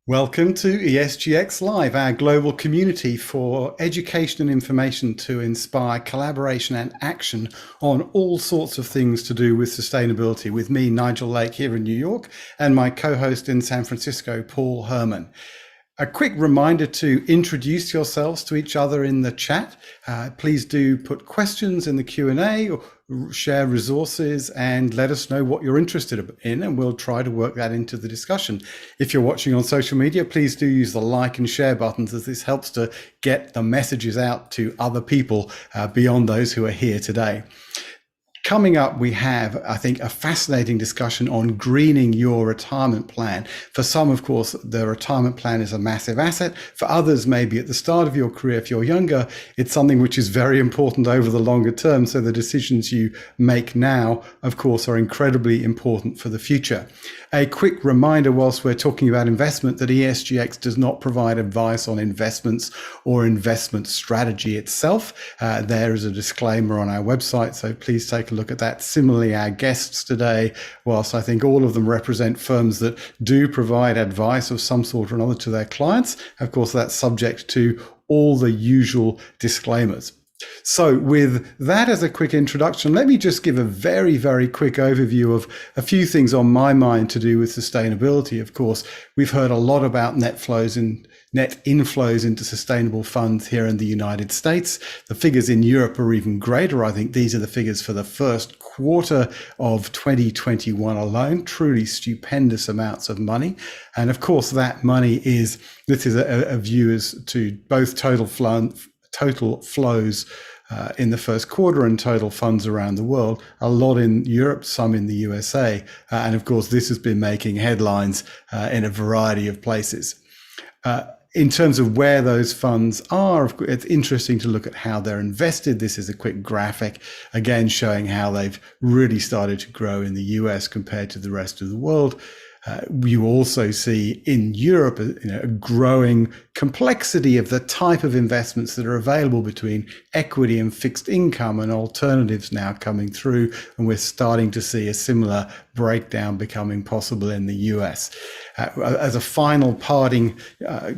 Welcome to Esgx Live, our global community for education and information to inspire collaboration and action on all sorts of things to do with sustainability, with me, Nigel Lake, here in New York, and my co-host in San Francisco, Paul Herman. A quick reminder to introduce yourselves to each other in the chat. Please do put questions in the Q&A or share resources and let us know what you're interested in, and we'll try to work that into the discussion. If you're watching on social media, please do use the like and share buttons, as this helps to get the messages out to other people beyond those who are here today. Coming up, we have, I think, a fascinating discussion on greening your retirement plan. For some, of course, the retirement plan is a massive asset. For others, maybe at the start of your career, if you're younger, it's something which is very important over the longer term. So the decisions you make now, of course, are incredibly important for the future. A quick reminder, whilst we're talking about investment, that Esgx does not provide advice on investments or investment strategy itself. There is a disclaimer on our website, so please take a look at that. Similarly, our guests today, whilst I think all of them represent firms that do provide advice of some sort or another to their clients, of course, that's subject to all the usual disclaimers. So with that as a quick introduction, let me just give a very, very quick overview of a few things on my mind to do with sustainability. Of course, we've heard a lot about net inflows into sustainable funds here in the United States. The figures in Europe are even greater. I think these are the figures for the first quarter of 2021 alone. Truly stupendous amounts of money. And of course, that money this is a view as to both total flows in the first quarter and total funds around the world, a lot in Europe, some in the USA. And of course, this has been making headlines in a variety of places. In terms of where those funds are, it's interesting to look at how they're invested. This is a quick graphic, again, showing how they've really started to grow in the US compared to the rest of the world. You also see in Europe a growing complexity of the type of investments that are available between equity and fixed income, and alternatives now coming through, and we're starting to see a similar breakdown becoming possible in the US. As a final parting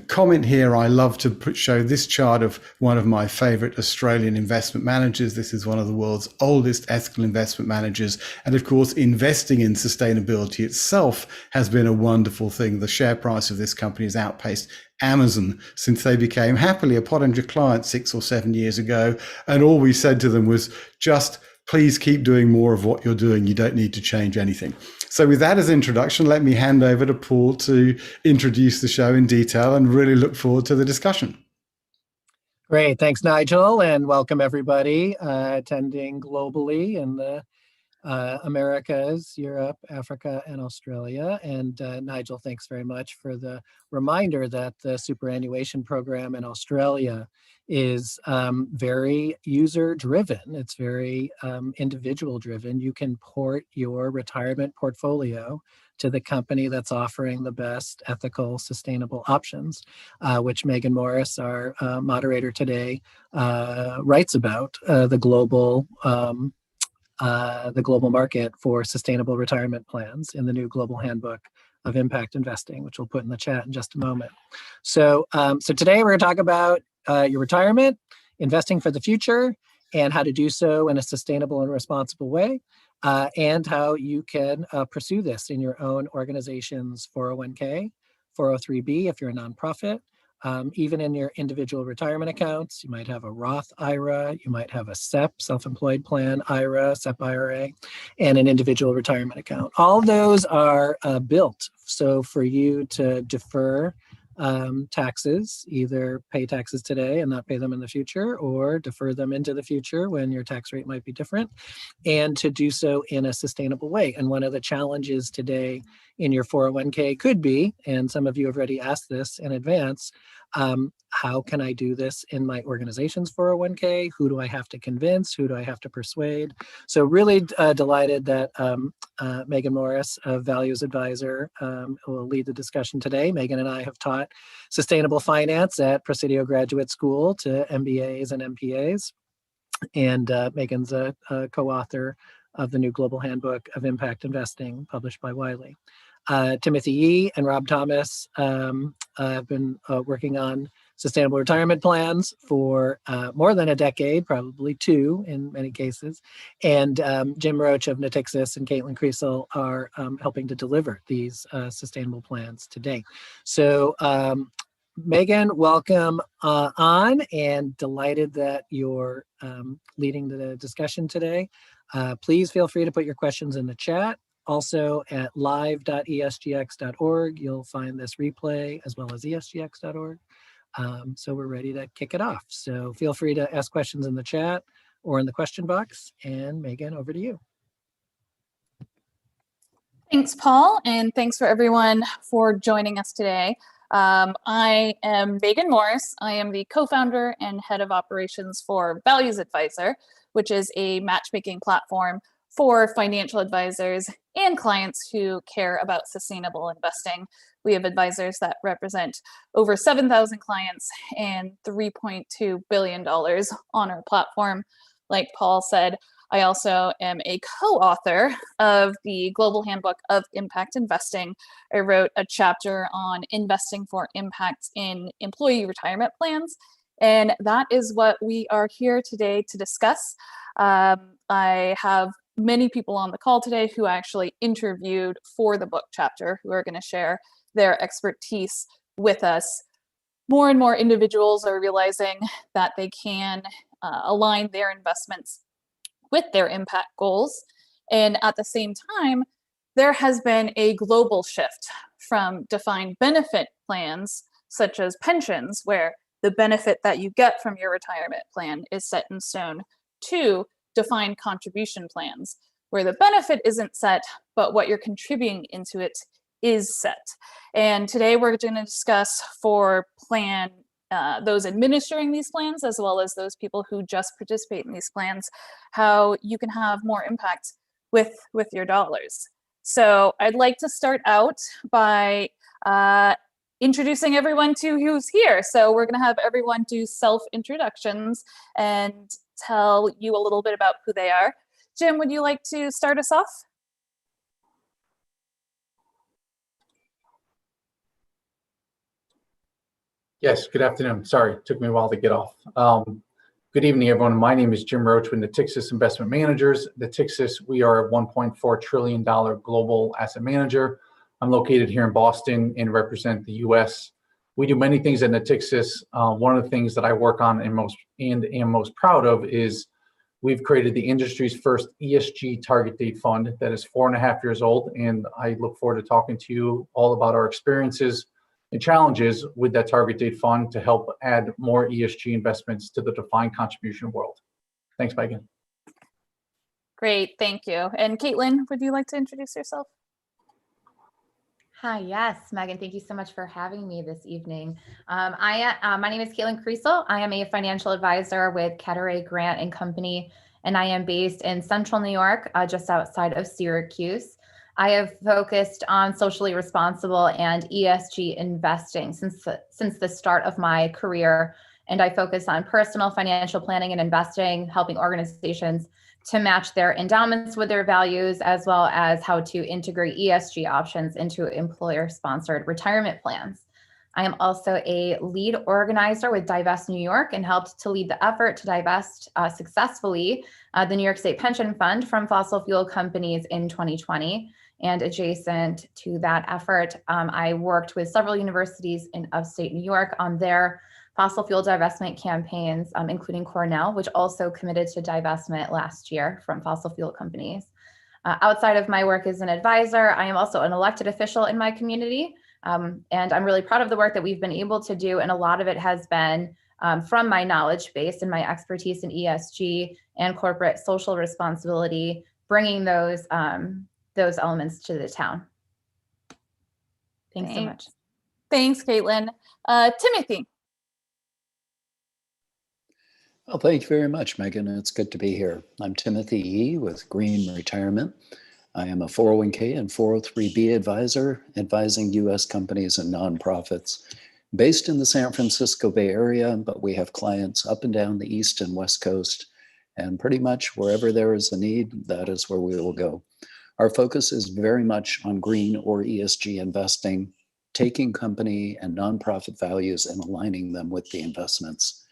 comment here, I love to show this chart of one of my favorite Australian investment managers. This is one of the world's oldest ethical investment managers. And of course, investing in sustainability itself has been a wonderful thing. The share price of this company has outpaced Amazon since they became happily a Pottinger client 6 or 7 years ago. And all we said to them was just, please keep doing more of what you're doing. You don't need to change anything. So with that as introduction, let me hand over to Paul to introduce the show in detail, and really look forward to the discussion. Great. Thanks, Nigel, and welcome everybody attending globally in the Americas, Europe, Africa, and Australia. And Nigel, thanks very much for the reminder that the superannuation program in Australia is very user-driven. It's very individual-driven. You can port your retirement portfolio to the company that's offering the best ethical, sustainable options, which Megan Morrice, our moderator today, writes about the global market for sustainable retirement plans in the new Global Handbook of Impact Investing, which we'll put in the chat in just a moment. So today we're going to talk about your retirement, investing for the future, and how to do so in a sustainable and responsible way, and how you can pursue this in your own organization's 401k, 403b if you're a nonprofit, even in your individual retirement accounts. You might have a Roth IRA, you might have a SEP, self-employed plan IRA, SEP IRA, and an individual retirement account. All those are built so for you to defer taxes, either pay taxes today and not pay them in the future, or defer them into the future when your tax rate might be different, and to do so in a sustainable way. And one of the challenges today in your 401k could be, and some of you have already asked this in advance, how can I do this in my organization's 401k? Who do I have to convince? Who do I have to persuade? So really delighted that Megan Morrice, a values advisor, will lead the discussion today. Megan and I have taught sustainable finance at Presidio Graduate School to MBAs and MPAs. And Megan's a co-author of the new Global Handbook of Impact Investing, published by Wiley. Timothy Yee and Rob Thomas have been working on sustainable retirement plans for more than a decade, probably two in many cases. And Jim Roach of Natixis and Katelyn Kriesel are helping to deliver these sustainable plans today. So Megan, welcome on, and delighted that you're leading the discussion today. Please feel free to put your questions in the chat. Also at live.esgx.org, you'll find this replay as well as esgx.org. So we're ready to kick it off. So feel free to ask questions in the chat or in the question box. And Megan, over to you. Thanks, Paul, and thanks for everyone for joining us today. I am Megan Morrice. I am the co-founder and head of operations for Values Advisor, which is a matchmaking platform for financial advisors and clients who care about sustainable investing. We have advisors that represent over 7,000 clients and $3.2 billion on our platform. Like Paul said, I also am a co-author of the Global Handbook of Impact Investing. I wrote a chapter on investing for impact in employee retirement plans, and that is what we are here today to discuss. I have many people on the call today who I actually interviewed for the book chapter who are going to share their expertise with us. More and more individuals are realizing that they can align their investments with their impact goals. And at the same time, there has been a global shift from defined benefit plans, such as pensions, where the benefit that you get from your retirement plan is set in stone, to defined contribution plans, where the benefit isn't set, but what you're contributing into it is set. And today we're going to discuss for those administering these plans, as well as those people who just participate in these plans, how you can have more impact with your dollars. So I'd like to start out by introducing everyone to who's here. So we're going to have everyone do self-introductions and tell you a little bit about who they are. Jim, would you like to start us off? Yes, good afternoon. Sorry, it took me a while to get off. Good evening, everyone. My name is Jim Roach with Natixis Investment Managers. Natixis, we are a $1.4 trillion global asset manager. I'm located here in Boston and represent the US. We do many things at Natixis. One of the things that I work on and am most proud of is we've created the industry's first ESG target date fund that is 4.5 years old. And I look forward to talking to you all about our experiences and challenges with that target date fund to help add more ESG investments to the defined contribution world. Thanks, Megan. Great, thank you. And Katelyn, would you like to introduce yourself? Hi, yes, Megan, thank you so much for having me this evening. My name is Katelyn Kriesel. I am a financial advisor with Katelyn Grant and Company, and I am based in Central New York, just outside of Syracuse. I have focused on socially responsible and ESG investing since the start of my career, and I focus on personal financial planning and investing, helping organizations to match their endowments with their values, as well as how to integrate ESG options into employer-sponsored retirement plans. I am also a lead organizer with Divest New York and helped to lead the effort to divest successfully the New York State Pension Fund from fossil fuel companies in 2020. And adjacent to that effort, I worked with several universities in upstate New York on their fossil fuel divestment campaigns, including Cornell, which also committed to divestment last year from fossil fuel companies. Outside of my work as an advisor, I am also an elected official in my community. And I'm really proud of the work that we've been able to do. And a lot of it has been from my knowledge base and my expertise in ESG and corporate social responsibility, bringing those elements to the town. Thanks so much. Thanks, Katelyn. Timothy. Well, thank you very much, Megan. It's good to be here. I'm Timothy Yee with Green Retirement. I am a 401k and 403b advisor, advising U.S. companies and nonprofits based in the San Francisco Bay Area, but we have clients up and down the East and West Coast, and pretty much wherever there is a need, that is where we will go. Our focus is very much on green or ESG investing, taking company and nonprofit values and aligning them with the investments.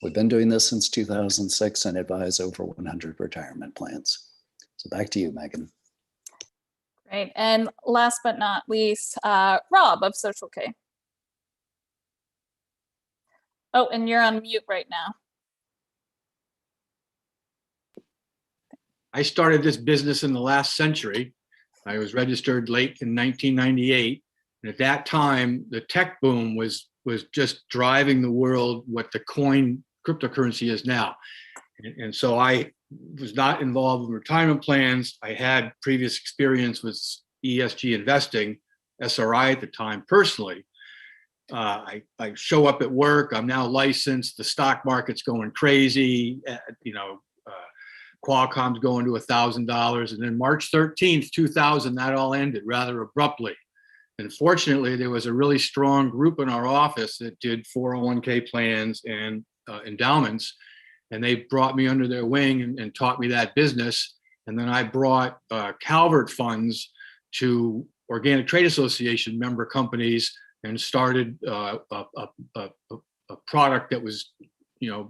We've been doing this since 2006 and advise over 100 retirement plans. So back to you, Megan. Great. And last but not least, Rob of Social K. Oh, and you're on mute right now. I started this business in the last century. I was registered late in 1998. And at that time, the tech boom was just driving the world what the cryptocurrency is now. And so I was not involved in retirement plans. I had previous experience with ESG investing, SRI at the time personally. I show up at work. I'm now licensed. The stock market's going crazy. Qualcomm's going to $1,000. And then March 13th, 2000, that all ended rather abruptly. And fortunately, there was a really strong group in our office that did 401k plans and endowments. And they brought me under their wing and taught me that business. And then I brought Calvert funds to Organic Trade Association member companies and started a product that was,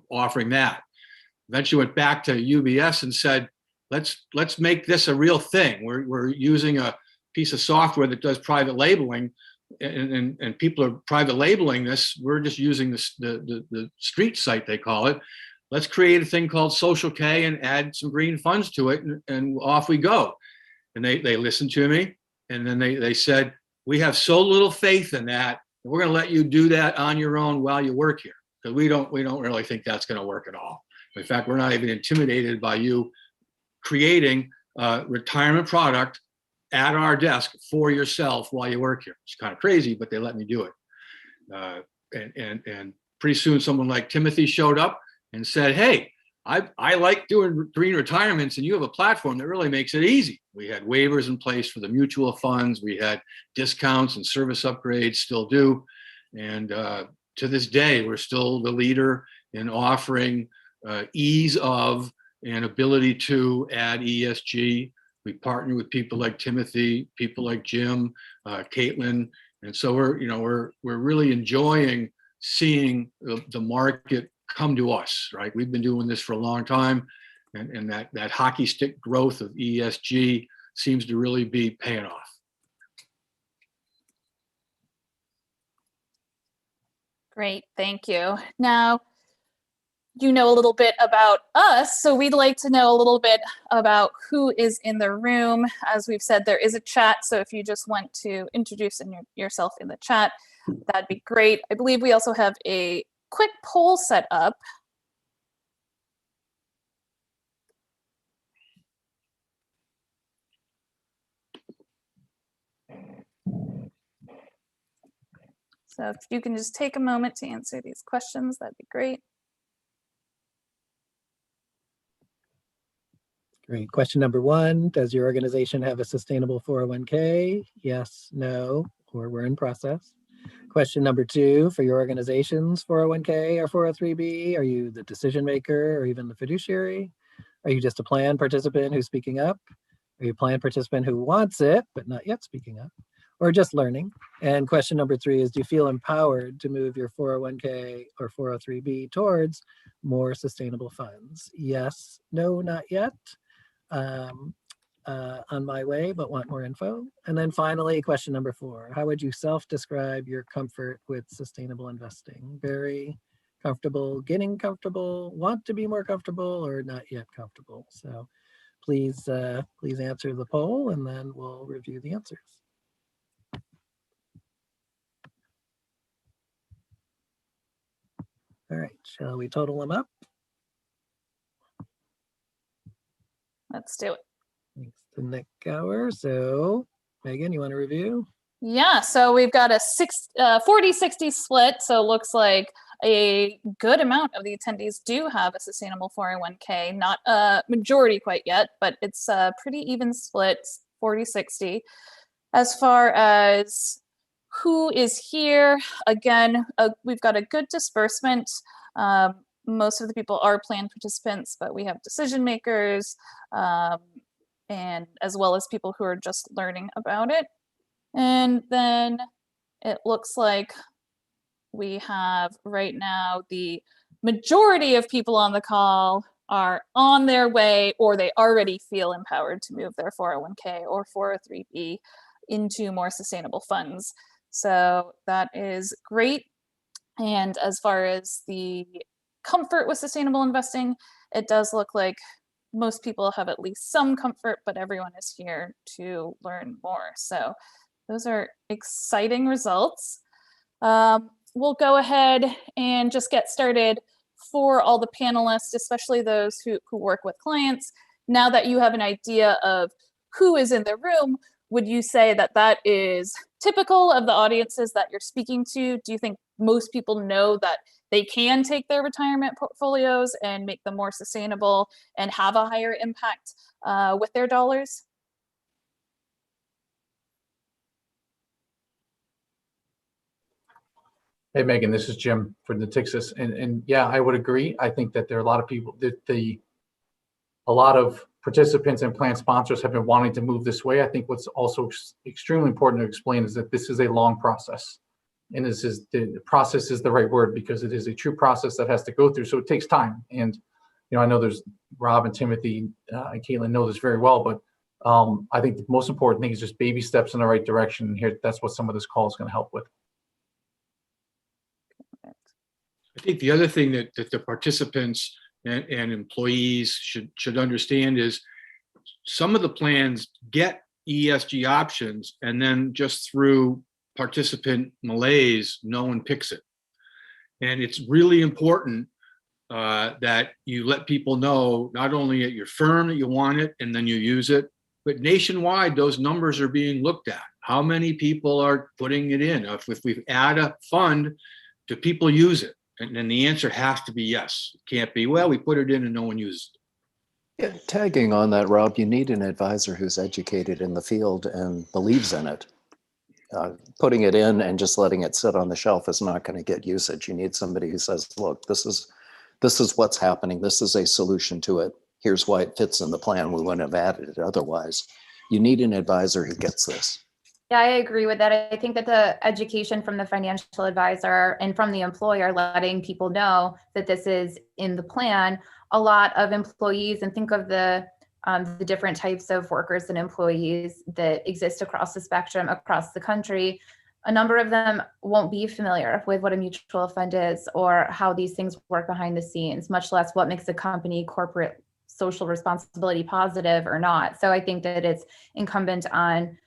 offering that. Eventually went back to UBS and said, let's make this a real thing. We're using a piece of software that does private labeling, and people are private labeling this. We're just using the street site, they call it. Let's create a thing called Social K and add some green funds to it, and off we go. And they listened to me, and then they said, we have so little faith in that, we're going to let you do that on your own while you work here, because we don't really think that's going to work at all. In fact, we're not even intimidated by you creating a retirement product at our desk for yourself while you work here. It's kind of crazy, but they let me do it. And pretty soon someone like Timothy showed up and said, hey, I like doing green retirements, and you have a platform that really makes it easy. We had waivers in place for the mutual funds. We had discounts and service upgrades, still do. And to this day, we're still the leader in offering ease of and ability to add ESG. We partner with people like Timothy, people like Jim, Katelyn, and so we're really enjoying seeing the market come to us. Right, we've been doing this for a long time, and that hockey stick growth of ESG seems to really be paying off. Great, thank you. Now, you know a little bit about us, so we'd like to know a little bit about who is in the room. As we've said, there is a chat, so if you just want to introduce yourself in the chat, that'd be great. I believe we also have a quick poll set up. So if you can just take a moment to answer these questions, that'd be great. Great. Question number 1, does your organization have a sustainable 401k? Yes, no, or we're in process. Question number 2, for your organization's 401k or 403b, are you the decision maker or even the fiduciary? Are you just a plan participant who's speaking up? Are you a plan participant who wants it, but not yet speaking up? Or just learning? And question number 3 is, do you feel empowered to move your 401k or 403b towards more sustainable funds? Yes, no, not yet. On my way, but want more info. And then finally, question number 4, how would you self-describe your comfort with sustainable investing? Very comfortable, getting comfortable, want to be more comfortable, or not yet comfortable? So please answer the poll, and then we'll review the answers. All right, shall we total them up? Let's do it. Thanks to Nick Gower. So Megan, you want to review? Yeah, so we've got a 40-60 split. So it looks like a good amount of the attendees do have a sustainable 401k, not a majority quite yet, but it's a pretty even split, 40-60. As far as who is here, again, we've got a good disbursement. Most of the people are plan participants, but we have decision makers and as well as people who are just learning about it. And then it looks like we have right now the majority of people on the call are on their way, or they already feel empowered to move their 401k or 403b into more sustainable funds. So that is great. And as far as the comfort with sustainable investing, it does look like most people have at least some comfort, but everyone is here to learn more. So those are exciting results. We'll go ahead and just get started for all the panelists, especially those who work with clients. Now that you have an idea of who is in the room, would you say that that is typical of the audiences that you're speaking to? Do you think most people know that they can take their retirement portfolios and make them more sustainable and have a higher impact with their dollars? Hey, Megan, this is Jim for Natixis. And yeah, I would agree. I think that there are a lot of people that a lot of participants and plan sponsors have been wanting to move this way. I think what's also extremely important to explain is that this is a long process. And this is the process is the right word, because it is a true process that has to go through. So it takes time. And, you know, I know there's Rob and Timothy and Katelyn know this very well, but I think the most important thing is just baby steps in the right direction. And here, that's what some of this call is going to help with. I think the other thing that the participants and employees should understand is some of the plans get ESG options, and then just through participant malaise, no one picks it. And it's really important that you let people know, not only at your firm that you want it and then you use it, but nationwide, those numbers are being looked at. How many people are putting it in? If we add a fund, do people use it? And then the answer has to be yes. It can't be, well, we put it in and no one uses it. Yeah, tagging on that, Rob, you need an advisor who's educated in the field and believes in it. Putting it in and just letting it sit on the shelf is not going to get usage. You need somebody who says, look, this is what's happening. This is a solution to it. Here's why it fits in the plan. We wouldn't have added it otherwise. You need an advisor who gets this. Yeah, I agree with that. I think that the education from the financial advisor and from the employer, letting people know that this is in the plan, a lot of employees, and think of the different types of workers and employees that exist across the spectrum, across the country, a number of them won't be familiar with what a mutual fund is or how these things work behind the scenes, much less what makes a company corporate social responsibility positive or not. So I think that it's incumbent on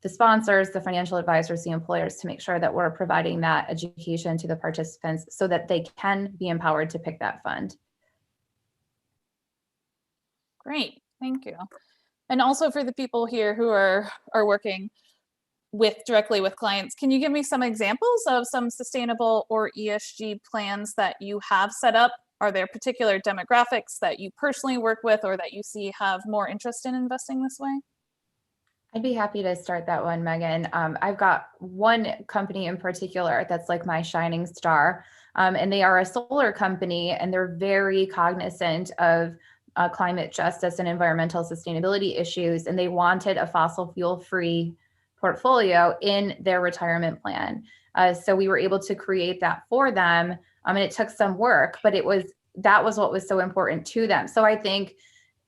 the sponsors, the financial advisors, the employers to make sure that we're providing that education to the participants so that they can be empowered to pick that fund. Great, thank you. And also for the people here who are working directly with clients, can you give me some examples of some sustainable or ESG plans that you have set up? Are there particular demographics that you personally work with or that you see have more interest in investing this way? I'd be happy to start that one, Megan. I've got one company in particular that's like my shining star, and they are a solar company, and they're very cognizant of climate justice and environmental sustainability issues, and they wanted a fossil fuel-free portfolio in their retirement plan. So we were able to create that for them, and it took some work, but that was what was so important to them. So I think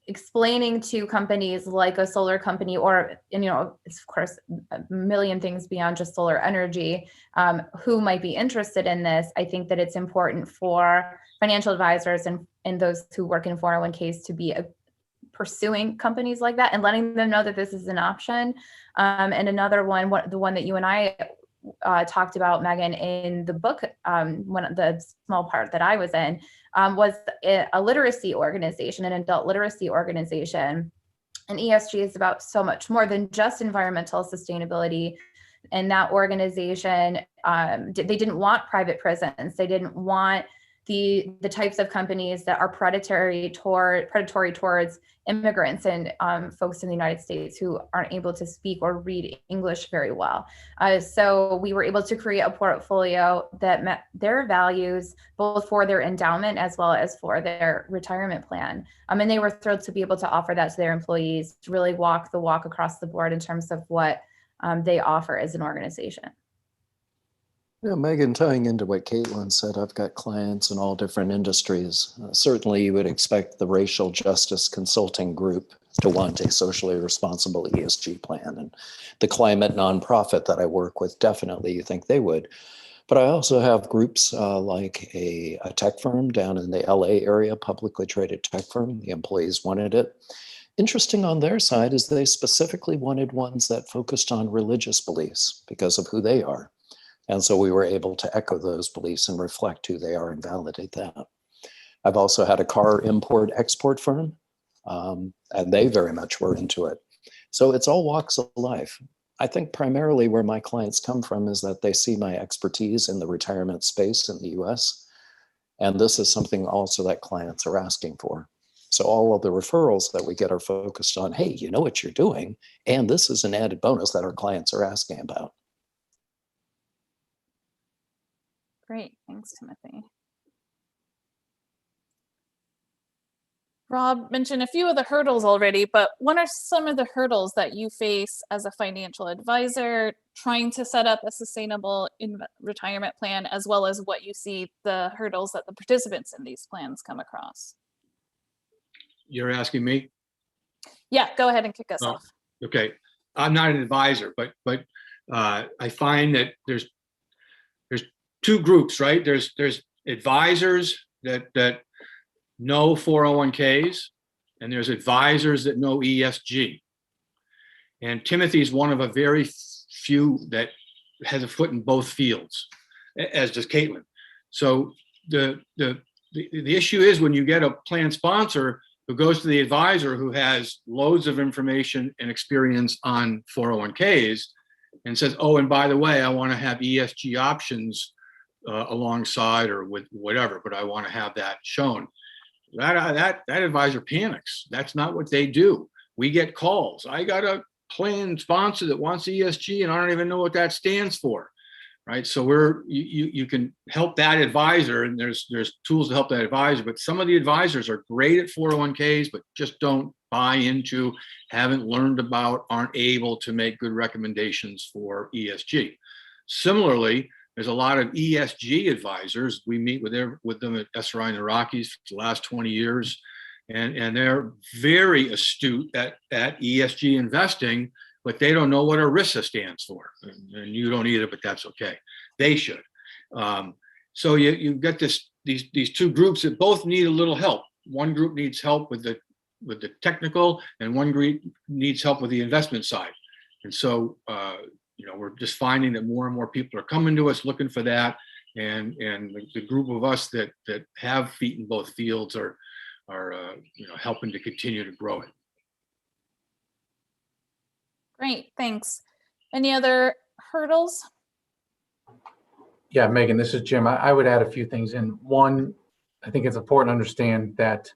explaining to companies like a solar company, or, and, you know, of course, a million things beyond just solar energy, who might be interested in this, I think that it's important for financial advisors and those who work in 401ks to be pursuing companies like that and letting them know that this is an option. And another one, the one that you and I talked about, Megan, in the book, the small part that I was in, was a literacy organization, an adult literacy organization. And ESG is about so much more than just environmental sustainability. And that organization, they didn't want private prisons. They didn't want the types of companies that are predatory towards immigrants and folks in the United States who aren't able to speak or read English very well. So we were able to create a portfolio that met their values, both for their endowment as well as for their retirement plan. And they were thrilled to be able to offer that to their employees, to really walk the walk across the board in terms of what they offer as an organization. Yeah, Megan, tying into what Katelyn said, I've got clients in all different industries. Certainly, you would expect the racial justice consulting group to want a socially responsible ESG plan. And the climate nonprofit that I work with, definitely you think they would. But I also have groups like a tech firm down in the LA area, publicly traded tech firm. The employees wanted it. Interesting on their side is they specifically wanted ones that focused on religious beliefs because of who they are. And so we were able to echo those beliefs and reflect who they are and validate that. I've also had a car import-export firm, and they very much were into it. So it's all walks of life. I think primarily where my clients come from is that they see my expertise in the retirement space in the US. And this is something also that clients are asking for. So all of the referrals that we get are focused on, hey, you know what you're doing, and this is an added bonus that our clients are asking about. Great, thanks, Timothy. Rob mentioned a few of the hurdles already, but what are some of the hurdles that you face as a financial advisor trying to set up a sustainable retirement plan, as well as what you see the hurdles that the participants in these plans come across? You're asking me? Yeah, go ahead and kick us off. Okay, I'm not an advisor, but I find that there's two groups, right? There's advisors that know 401ks, and there's advisors that know ESG. And Timothy's one of a very few that has a foot in both fields, as does Katelyn. So the issue is when you get a plan sponsor who goes to the advisor who has loads of information and experience on 401ks and says, oh, and by the way, I want to have ESG options alongside or with whatever, but I want to have that shown. That advisor panics. That's not what they do. We get calls. I got a plan sponsor that wants ESG and I don't even know what that stands for, right? So you can help that advisor, and there's tools to help that advisor, but some of the advisors are great at 401ks, but just don't buy into, haven't learned about, aren't able to make good recommendations for ESG. Similarly, there's a lot of ESG advisors. We meet with them at SRI in the Rockies for the last 20 years, and they're very astute at ESG investing, but they don't know what ERISA stands for, and you don't either, but that's okay. They should. So you've got these two groups that both need a little help. One group needs help with the technical, and one group needs help with the investment side. And so we're just finding that more and more people are coming to us looking for that, and the group of us that have feet in both fields are helping to continue to grow it. Great, thanks. Any other hurdles? Yeah, Megan, this is Jim. I would add a few things in. One, I think it's important to understand that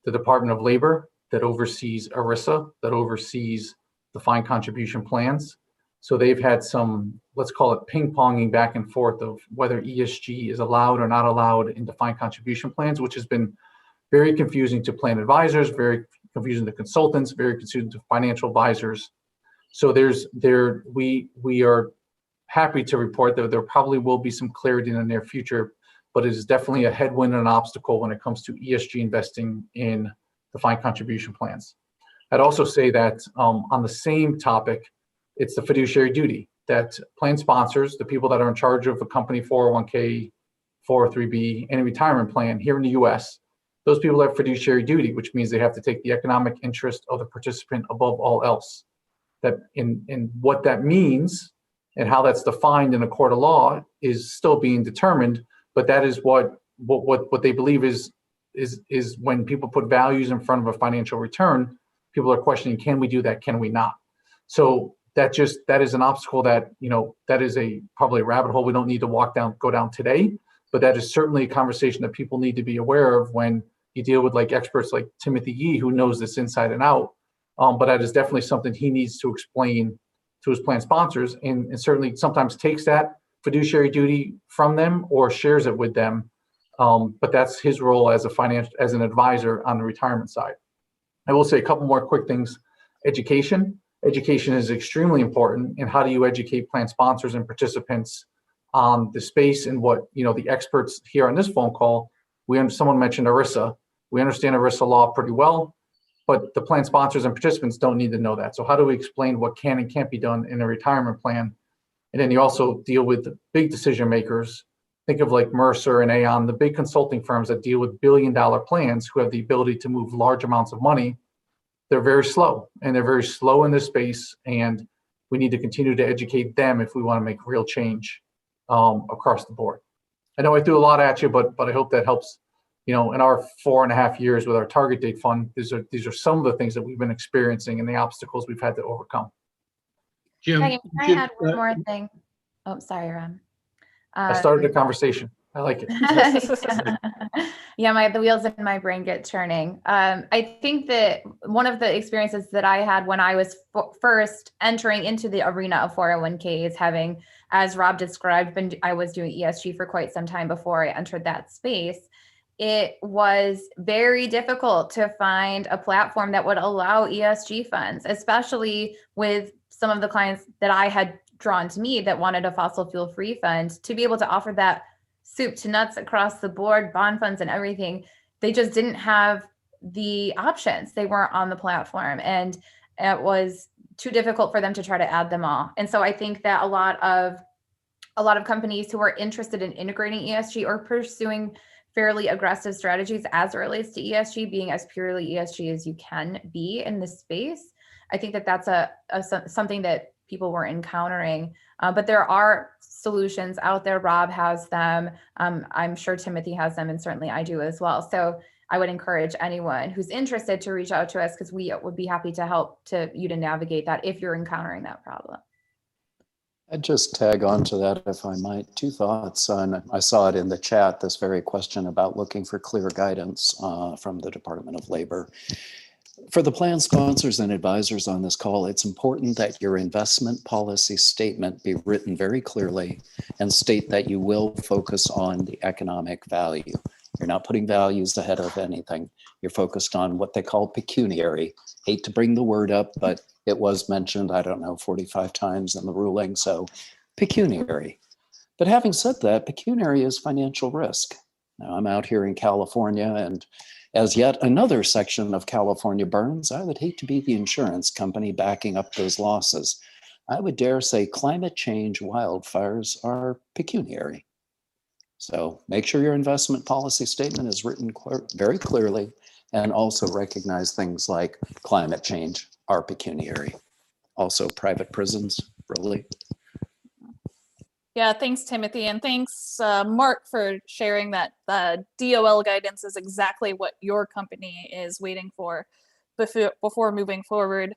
the Department of Labor that oversees ERISA, that oversees defined contribution plans, so they've had some, let's call it ping-ponging back and forth of whether ESG is allowed or not allowed in defined contribution plans, which has been very confusing to plan advisors, very confusing to consultants, very confusing to financial advisors. So we are happy to report that there probably will be some clarity in the near future, but it is definitely a headwind and an obstacle when it comes to ESG investing in defined contribution plans. I'd also say that on the same topic, it's the fiduciary duty that plan sponsors, the people that are in charge of a company 401k, 403b, any retirement plan here in the US, those people have fiduciary duty, which means they have to take the economic interest of the participant above all else. That in what that means and how that's defined in a court of law is still being determined, but that is what they believe is when people put values in front of a financial return, people are questioning, can we do that? Can we not? So that is an obstacle that, that is probably a rabbit hole we don't need to go down today, but that is certainly a conversation that people need to be aware of when you deal with like experts like Timothy Yee, who knows this inside and out. But that is definitely something he needs to explain to his plan sponsors, and certainly sometimes takes that fiduciary duty from them or shares it with them. But that's his role as an advisor on the retirement side. I will say a couple more quick things. Education is extremely important. And how do you educate plan sponsors and participants on the space and what, the experts here on this phone call, someone mentioned ERISA. We understand ERISA law pretty well, but the plan sponsors and participants don't need to know that. So how do we explain what can and can't be done in a retirement plan? And then you also deal with the big decision makers. Think of like Mercer and Aon, the big consulting firms that deal with billion-dollar plans who have the ability to move large amounts of money. They're very slow, and they're very slow in this space, and we need to continue to educate them if we want to make real change across the board. I know I threw a lot at you, but I hope that helps. In our 4.5 years with our target date fund, these are some of the things that we've been experiencing and the obstacles we've had to overcome. Jim, Megan, can I add one more thing? Oh, sorry, Ron. I started a conversation. I like it. Yeah, the wheels in my brain get turning. I think that one of the experiences that I had when I was first entering into the arena of 401ks, having, as Rob described, I was doing ESG for quite some time before I entered that space. It was very difficult to find a platform that would allow ESG funds, especially with some of the clients that I had drawn to me that wanted a fossil fuel free fund, to be able to offer that soup to nuts across the board, bond funds and everything. They just didn't have the options. They weren't on the platform, and it was too difficult for them to try to add them all. And so I think that a lot of companies who are interested in integrating ESG or pursuing fairly aggressive strategies as it relates to ESG, being as purely ESG as you can be in this space, I think that that's something that people were encountering. But there are solutions out there. Rob has them. I'm sure Timothy has them, and certainly I do as well. So I would encourage anyone who's interested to reach out to us, because we would be happy to help you to navigate that if you're encountering that problem. I'd just tag on to that, if I might. Two thoughts on, I saw it in the chat, this very question about looking for clear guidance from the Department of Labor. For the plan sponsors and advisors on this call, it's important that your investment policy statement be written very clearly and state that you will focus on the economic value. You're not putting values ahead of anything. You're focused on what they call pecuniary. Hate to bring the word up, but it was mentioned, 45 times in the ruling, so pecuniary. But having said that, pecuniary is financial risk. Now, I'm out here in California, and as yet another section of California burns, I would hate to be the insurance company backing up those losses. I would dare say climate change wildfires are pecuniary. So make sure your investment policy statement is written very clearly, and also recognize things like climate change are pecuniary. Also private prisons, really. Yeah, thanks, Timothy. And thanks, Mark, for sharing that DOL guidance is exactly what your company is waiting for before moving forward.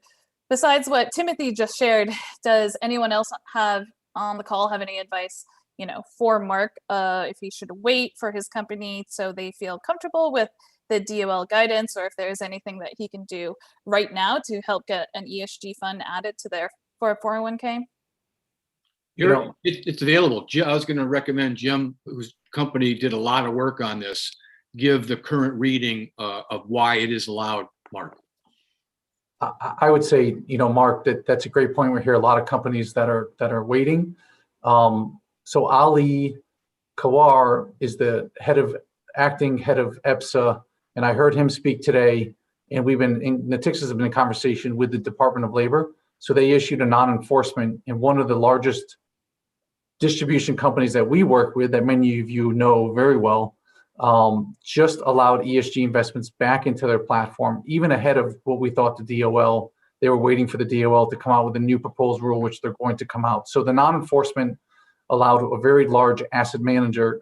Besides what Timothy just shared, does anyone else on the call have any advice, for Mark, if he should wait for his company so they feel comfortable with the DOL guidance, or if there's anything that he can do right now to help get an ESG fund added to their 401k? It's available. I was going to recommend Jim, whose company did a lot of work on this, give the current reading of why it is allowed, Mark. I would say, Mark, that's a great point. We hear a lot of companies that are waiting. So Ali Kawar is the acting head of EPSA, and I heard him speak today. And Natixis has been in conversation with the Department of Labor. So they issued a non-enforcement, and one of the largest distribution companies that we work with, that many of you know very well, just allowed ESG investments back into their platform, even ahead of what we thought the DOL. They were waiting for the DOL to come out with a new proposed rule, which they're going to come out. So the non-enforcement allowed a very large asset manager,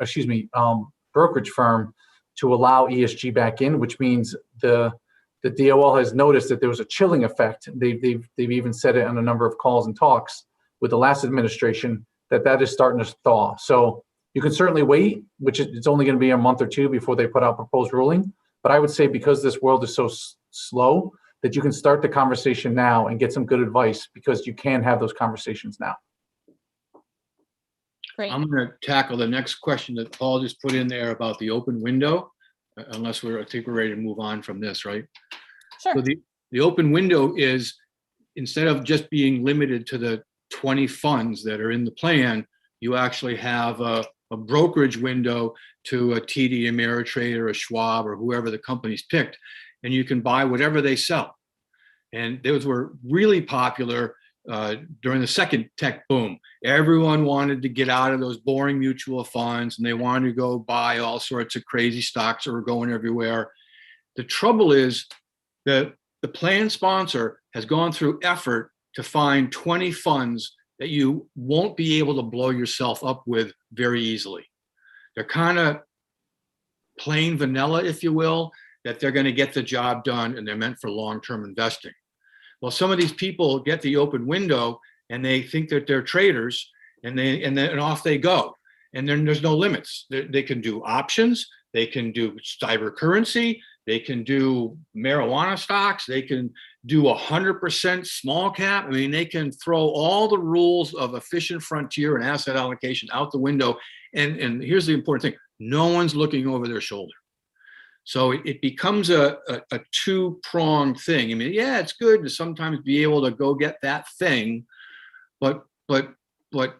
brokerage firm to allow ESG back in, which means the DOL has noticed that there was a chilling effect. They've even said it on a number of calls and talks with the last administration that is starting to thaw. So, You can certainly wait, which it's only going to be a month or two before they put out proposed ruling. But I would say because this world is so slow, that you can start the conversation now and get some good advice, because you can have those conversations now. Great. I'm going to tackle the next question that Paul just put in there about the open window, unless I think we're ready to move on from this, right? Sure. So the open window is, instead of just being limited to the 20 funds that are in the plan, you actually have a brokerage window to a TD Ameritrade or a Schwab or whoever the company's picked, and you can buy whatever they sell. And those were really popular during the second tech boom. Everyone wanted to get out of those boring mutual funds, and they wanted to go buy all sorts of crazy stocks that were going everywhere. The trouble is that the plan sponsor has gone through effort to find 20 funds that you won't be able to blow yourself up with very easily. They're kind of plain vanilla, if you will, that they're going to get the job done, and they're meant for long-term investing. Well, some of these people get the open window and they think that they're traders, and then off they go. And then there's no limits. They can do options, they can do cyber currency, they can do marijuana stocks, they can do 100% small cap. I mean, they can throw all the rules of efficient frontier and asset allocation out the window. And here's the important thing: no one's looking over their shoulder. So it becomes a two-pronged thing. I mean, yeah, it's good to sometimes be able to go get that thing, but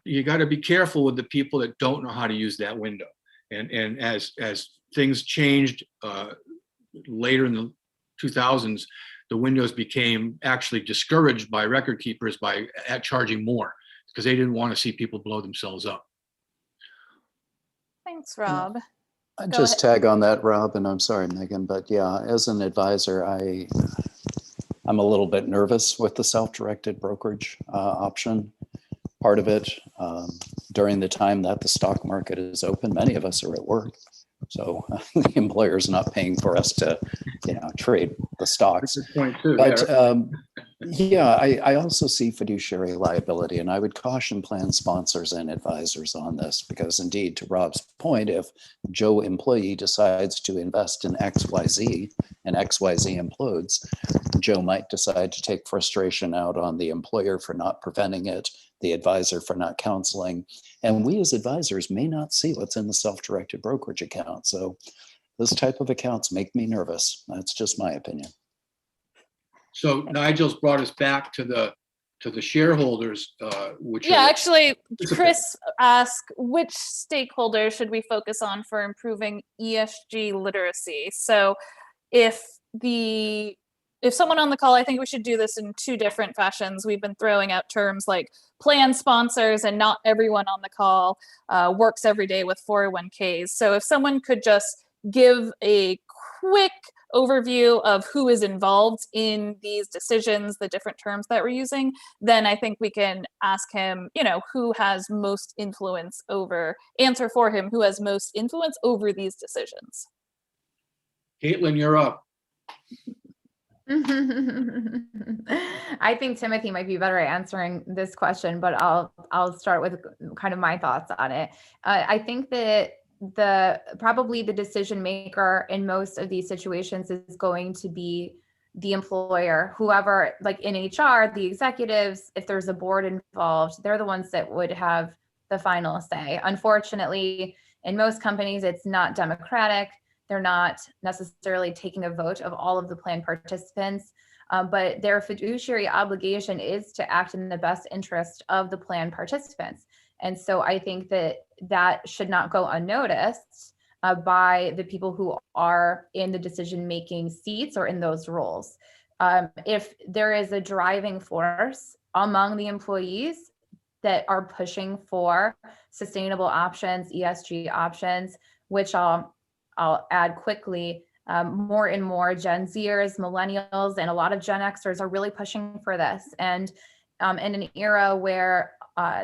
you got to be careful with the people that don't know how to use that window. And as things changed later in the 2000s, the windows became actually discouraged by record keepers at charging more, because they didn't want to see people blow themselves up. Thanks, Rob. I'd Go just ahead. tag on that, Rob, and I'm sorry, Megan, but yeah, as an advisor, I'm a little bit nervous with the self-directed brokerage option part of it. During the time that the stock market is open, many of us are at work. So the employer's not paying for us to, trade the stocks. That's a good point too. But yeah, I also see fiduciary liability, and I would caution plan sponsors and advisors on this, because indeed, to Rob's point, if Joe employee decides to invest in XYZ and XYZ implodes, Joe might decide to take frustration out on the employer for not preventing it, the advisor for not counseling, and we as advisors may not see what's in the self-directed brokerage account. So this type of accounts make me nervous. That's just my opinion. So Nigel's brought us back to the shareholders, which Yeah, are, actually, Chris asked, which stakeholders should we focus on for improving ESG literacy? So if someone on the call, I think we should do this in two different fashions. We've been throwing out terms like plan sponsors, and not everyone on the call works every day with 401ks. So if someone could just give a quick overview of who is involved in these decisions, the different terms that we're using, then I think we can ask him, who has most influence answer for him, who has most influence over these decisions. Katelyn, you're up. I think Timothy might be better at answering this question, but I'll start with kind of my thoughts on it. I think that probably the decision maker in most of these situations is going to be the employer, whoever, like in HR, the executives, if there's a board involved, they're the ones that would have the final say. Unfortunately, in most companies, it's not democratic. They're not necessarily taking a vote of all of the plan participants, but their fiduciary obligation is to act in the best interest of the plan participants. And so I think that should not go unnoticed by the people who are in the decision-making seats or in those roles. If there is a driving force among the employees that are pushing for sustainable options, ESG options, which I'll add quickly, more and more Gen Zers, millennials, and a lot of Gen Xers are really pushing for this. And in an era where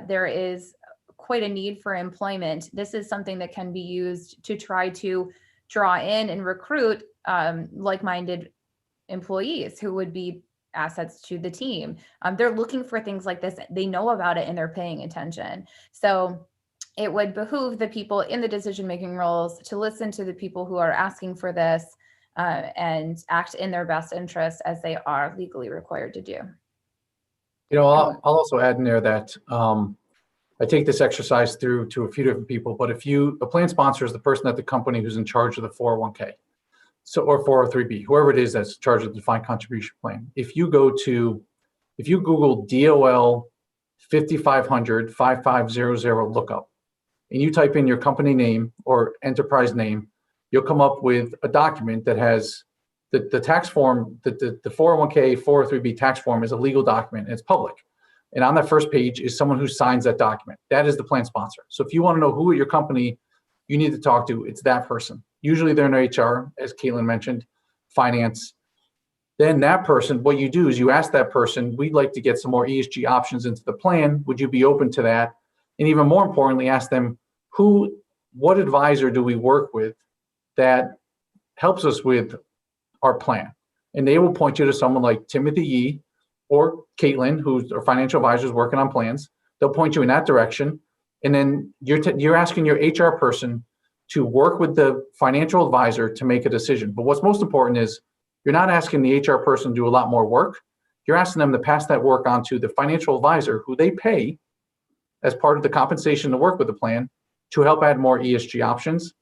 there is quite a need for employment, this is something that can be used to try to draw in and recruit like-minded employees who would be assets to the team. They're looking for things like this. They know about it and they're paying attention. So it would behoove the people in the decision-making roles to listen to the people who are asking for this and act in their best interest as they are legally required to do. I'll also add in there that I take this exercise through to a few different people, but a plan sponsor is the person at the company who's in charge of the 401k, or 403b, whoever it is that's in charge of the defined contribution plan. If you Google DOL 5500 5500 lookup, and you type in your company name or enterprise name, you'll come up with a document that has the tax form, the 401k, 403b tax form is a legal document and it's public. And on that first page is someone who signs that document. That is the plan sponsor. So if you want to know who at your company you need to talk to, it's that person. Usually they're in HR, as Katelyn mentioned, finance. Then that person, what you do is you ask that person, we'd like to get some more ESG options into the plan. Would you be open to that? And even more importantly, ask them, what advisor do we work with that helps us with our plan? And they will point you to someone like Timothy Yee or Katelyn, who's our financial advisors working on plans. They'll point you in that direction. And then you're asking your HR person to work with the financial advisor to make a decision. But what's most important is you're not asking the HR person to do a lot more work. You're asking them to pass that work on to the financial advisor who they pay as part of the compensation to work with the plan to help add more ESG options.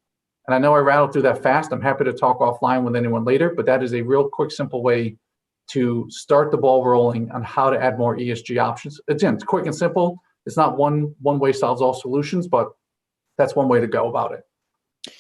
And I know I rattled through that fast. I'm happy to talk offline with anyone later, but that is a real quick, simple way to start the ball rolling on how to add more ESG options. Again, it's quick and simple. It's not one way solves all solutions, but that's one way to go about it.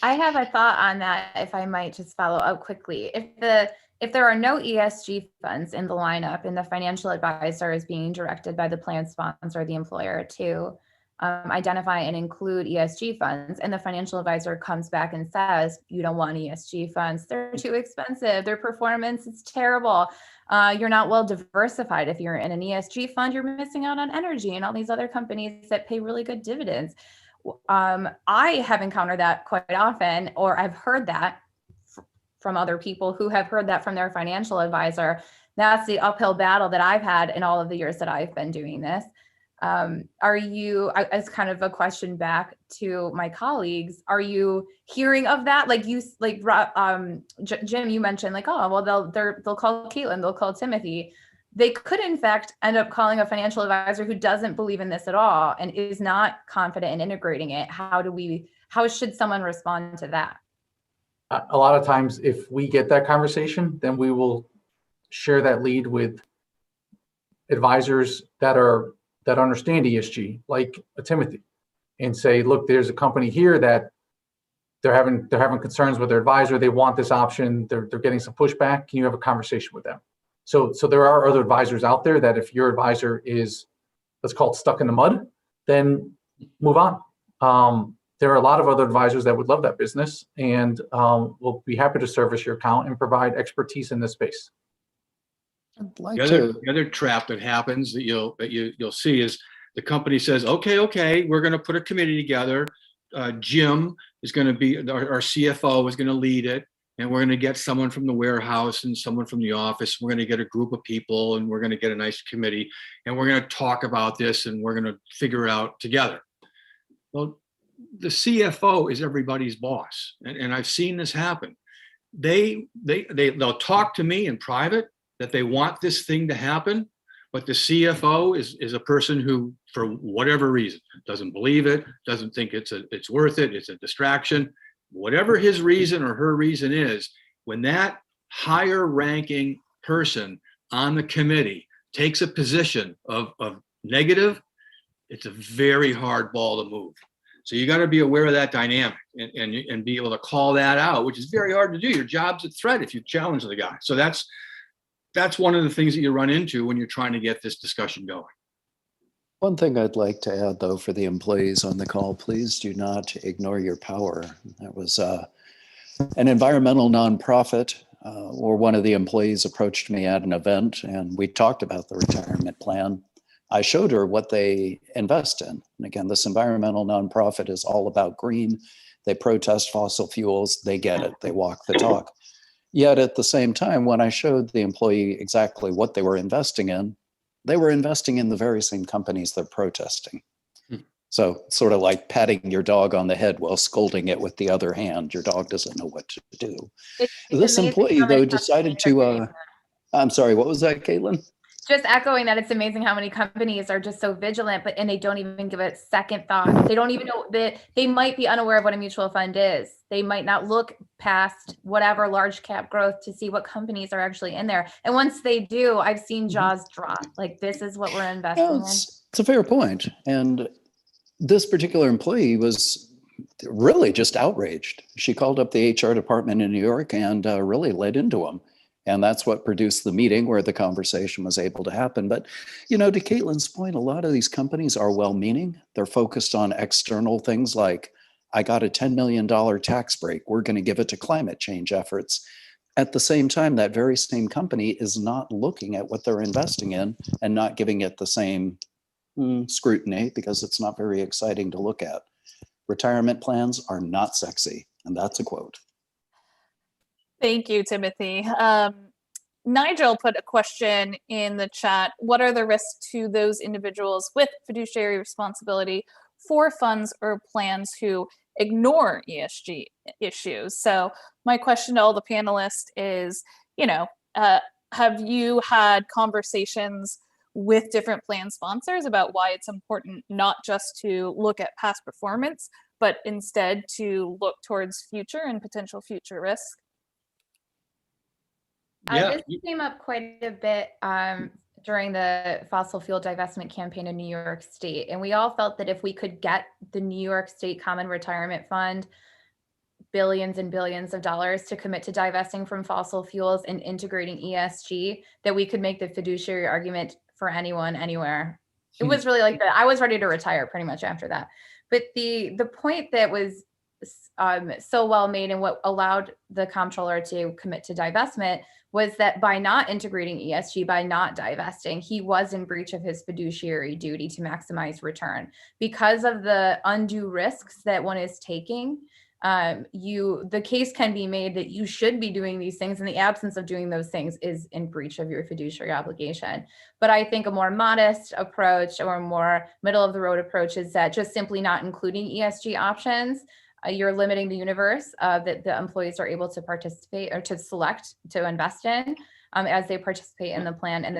I have a thought on that, if I might just follow up quickly. If there are no ESG funds in the lineup and the financial advisor is being directed by the plan sponsor, the employer, to identify and include ESG funds, and the financial advisor comes back and says, you don't want ESG funds, they're too expensive, their performance is terrible, you're not well diversified. If you're in an ESG fund, you're missing out on energy and all these other companies that pay really good dividends. I have encountered that quite often, or I've heard that from other people who have heard that from their financial advisor. That's the uphill battle that I've had in all of the years that I've been doing this. As kind of a question back to my colleagues, are you hearing of that? Jim, you mentioned they'll call Katelyn, they'll call Timothy. They could in fact end up calling a financial advisor who doesn't believe in this at all and is not confident in integrating it. How should someone respond to that? A lot of times, if we get that conversation, then we will share that lead with advisors that understand ESG, like Timothy, and say, look, there's a company here that they're having concerns with their advisor. They want this option. They're getting some pushback. Can you have a conversation with them? So there are other advisors out there that if your advisor is, let's call it, stuck in the mud, then move on. There are a lot of other advisors that would love that business and will be happy to service your account and provide expertise in this space. The other trap that happens that you'll see is the company says, okay, we're going to put a committee together. Jim is going to be our CFO is going to lead it, and we're going to get someone from the warehouse and someone from the office. We're going to get a group of people, and we're going to get a nice committee, and we're going to talk about this, and we're going to figure it out together. Well, the CFO is everybody's boss, and I've seen this happen. They'll talk to me in private that they want this thing to happen, but the CFO is a person who, for whatever reason, doesn't believe it, doesn't think it's worth it, it's a distraction. Whatever his reason or her reason is, when that higher ranking person on the committee takes a position of negative, it's a very hard ball to move. So you got to be aware of that dynamic and be able to call that out, which is very hard to do. Your job's at threat if you challenge the guy. So that's one of the things that you run into when you're trying to get this discussion going. One thing I'd like to add, though, for the employees on the call, please do not ignore your power. That was an environmental nonprofit where one of the employees approached me at an event, and we talked about the retirement plan. I showed her what they invest in. And again, this environmental nonprofit is all about green. They protest fossil fuels. They get it. They walk the talk. Yet at the same time, when I showed the employee exactly what they were investing in, they were investing in the very same companies they're protesting. So sort of like patting your dog on the head while scolding it with the other hand. Your dog doesn't know what to do. It's This amazing employee, how many though, decided companies are doing to, I'm sorry, what was that, Katelyn? just echoing that. It's amazing how many companies are just so vigilant, and they don't even give it a second thought. They don't even know that they might be unaware of what a mutual fund is. They might not look past whatever large cap growth to see what companies are actually in there. And once they do, I've seen jaws drop. Like, this is what we're investing in. It's a fair point. And this particular employee was really just outraged. She called up the HR department in New York and really laid into them. And that's what produced the meeting where the conversation was able to happen. But, to Katelyn's point, a lot of these companies are well-meaning. They're focused on external things like, I got a $10 million tax break. We're going to give it to climate change efforts. At the same time, that very same company is not looking at what they're investing in and not giving it the same scrutiny because it's not very exciting to look at. Retirement plans are not sexy. And that's a quote. Thank you, Timothy. Nigel put a question in the chat. What are the risks to those individuals with fiduciary responsibility for funds or plans who ignore ESG issues? So my question to all the panelists is, have you had conversations with different plan sponsors about why it's important not just to look at past performance, but instead to look towards future and potential future risk? This came up quite a bit during the fossil fuel divestment campaign in New York State. And we all felt that if we could get the New York State Common Retirement Fund billions and billions of dollars to commit to divesting from fossil fuels and integrating ESG, that we could make the fiduciary argument for anyone, anywhere. It was really like that. I was ready to retire pretty much after that. But the point that was so well made and what allowed the comptroller to commit to divestment was that by not integrating ESG, by not divesting, he was in breach of his fiduciary duty to maximize return. Because of the undue risks that one is taking, the case can be made that you should be doing these things, and the absence of doing those things is in breach of your fiduciary obligation. But I think a more modest approach or a more middle of the road approach is that just simply not including ESG options, you're limiting the universe that the employees are able to participate or to select to invest in as they participate in the plan, and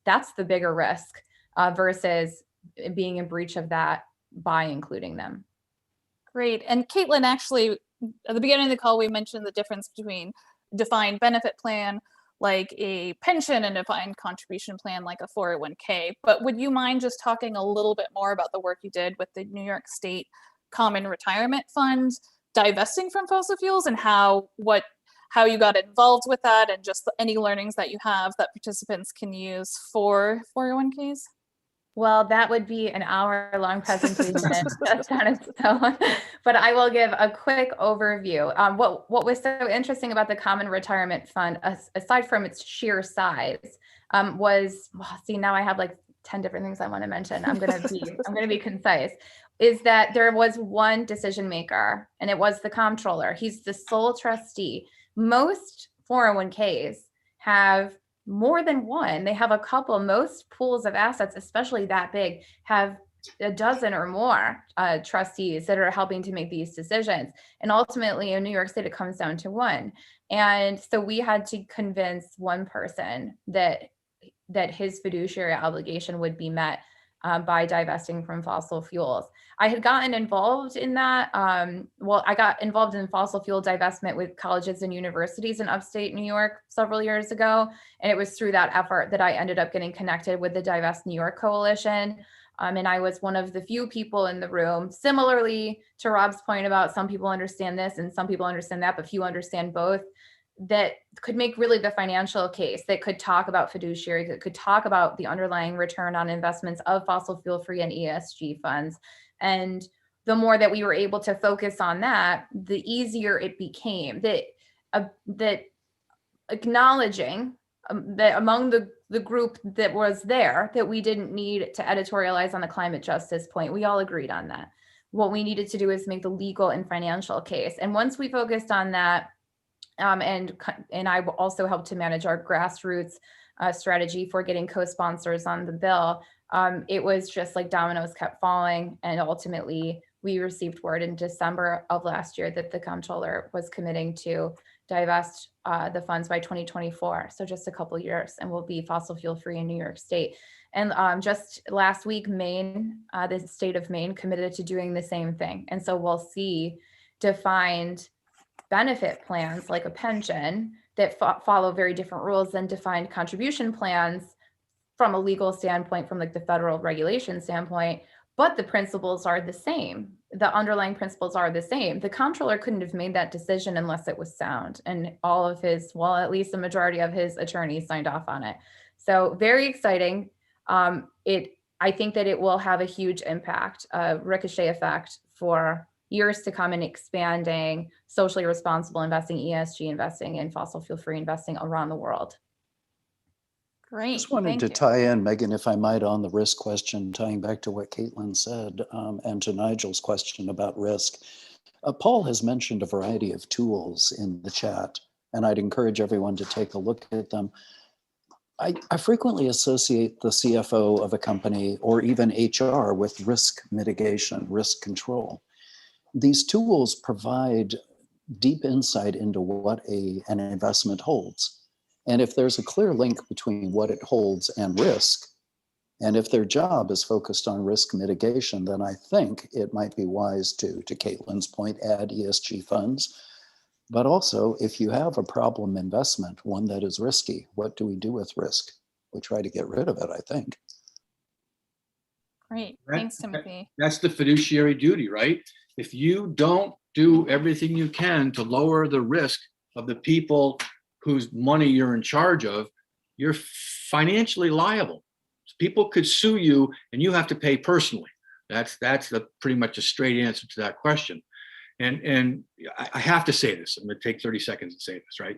that's the bigger risk versus being in breach of that by including them. Great. And Katelyn, actually, at the beginning of the call, we mentioned the difference between defined benefit plan, like a pension, and defined contribution plan, like a 401k. But would you mind just talking a little bit more about the work you did with the New York State Common Retirement Fund, divesting from fossil fuels, and how you got involved with that, and just any learnings that you have that participants can use for 401ks? Well, that would be an hour-long presentation just on its own, but I will give a quick overview. What was so interesting about the Common Retirement Fund, aside from its sheer size, now I have like 10 different things I want to mention. I'm going to be concise. Is that there was one decision maker, and it was the comptroller. He's the sole trustee. Most 401ks have more than one. They have a couple. Most pools of assets, especially that big, have a dozen or more trustees that are helping to make these decisions. And ultimately in New York State, it comes down to one. And so we had to convince one person that his fiduciary obligation would be met by divesting from fossil fuels. I had gotten involved in that. I got involved in fossil fuel divestment with colleges and universities in upstate New York several years ago. And it was through that effort that I ended up getting connected with the Divest New York Coalition. And I was one of the few people in the room, similarly to Rob's point about some people understand this and some people understand that, but few understand both, that could make really the financial case, that could talk about fiduciary, that could talk about the underlying return on investments of fossil fuel free and ESG funds. And the more that we were able to focus on that, the easier it became. That acknowledging that among the group that was there, that we didn't need to editorialize on the climate justice point. We all agreed on that. What we needed to do is make the legal and financial case. And once we focused on that, and I also helped to manage our grassroots strategy for getting co-sponsors on the bill. it was just like dominoes kept falling. And ultimately, we received word in December of last year that the comptroller was committing to divest the funds by 2024. So just a couple of years, and we'll be fossil fuel free in New York State. And just last week, Maine, the state of Maine committed to doing the same thing. And so we'll see defined benefit plans like a pension that follow very different rules than defined contribution plans from a legal standpoint, from like the federal regulation standpoint, but the principles are the same. The underlying principles are the same. The comptroller couldn't have made that decision unless it was sound, and all of his, well, at least the majority of his attorneys signed off on it. So very exciting. I think that it will have a huge impact, ricochet effect for years to come in expanding socially responsible investing, ESG investing, and fossil fuel free investing around the world. Great. Just wanted Thank to you. tie in, Megan, if I might, on the risk question, tying back to what Katelyn said, and to Nigel's question about risk. Paul has mentioned a variety of tools in the chat, and I'd encourage everyone to take a look at them. I frequently associate the CFO of a company or even HR with risk mitigation, risk control. These tools provide deep insight into what an investment holds. And if there's a clear link between what it holds and risk, and if their job is focused on risk mitigation, then I think it might be wise to Katelyn's point, add ESG funds. But also, if you have a problem investment, one that is risky, what do we do with risk? We try to get rid of it, I think. Great. Thanks, Timothy. That's the fiduciary duty, right? If you don't do everything you can to lower the risk of the people whose money you're in charge of, you're financially liable. People could sue you and you have to pay personally. That's pretty much a straight answer to that question. And I have to say this, I'm gonna take 30 seconds and say this, right?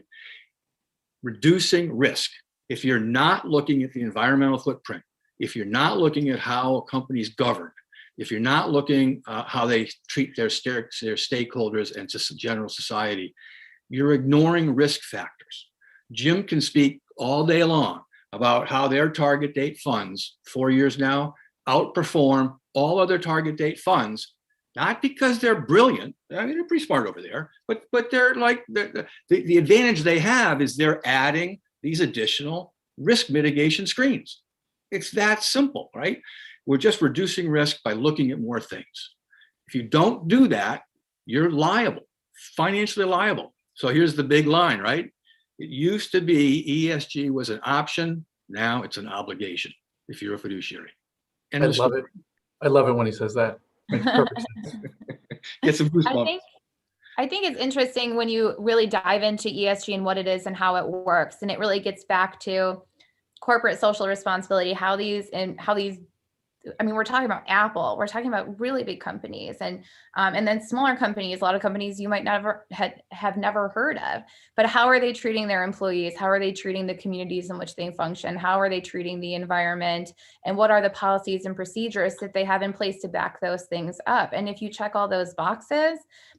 Reducing risk. If you're not looking at the environmental footprint, if you're not looking at how a company's governed, if you're not looking how they treat their stakeholders and just general society, you're ignoring risk factors. Jim can speak all day long about how their target date funds, 4 years now, outperform all other target date funds, not because they're brilliant. I mean, they're pretty smart over there, but they're like, the advantage they have is they're adding these additional risk mitigation screens. It's that simple, right? We're just reducing risk by looking at more things. If you don't do that, you're liable, financially liable. So here's the big line, right? It used to be ESG was an option. Now it's an obligation if you're a fiduciary. And I love it. I love it when he says that. Makes perfect sense. Get some goosebumps. I think it's interesting when you really dive into ESG and what it is and how it works. And it really gets back to corporate social responsibility, how these, I mean, we're talking about Apple, we're talking about really big companies, and then smaller companies, a lot of companies you might never have never heard of, but how are they treating their employees? How are they treating the communities in which they function? How are they treating the environment? And what are the policies and procedures that they have in place to back those things up? And if you check all those boxes,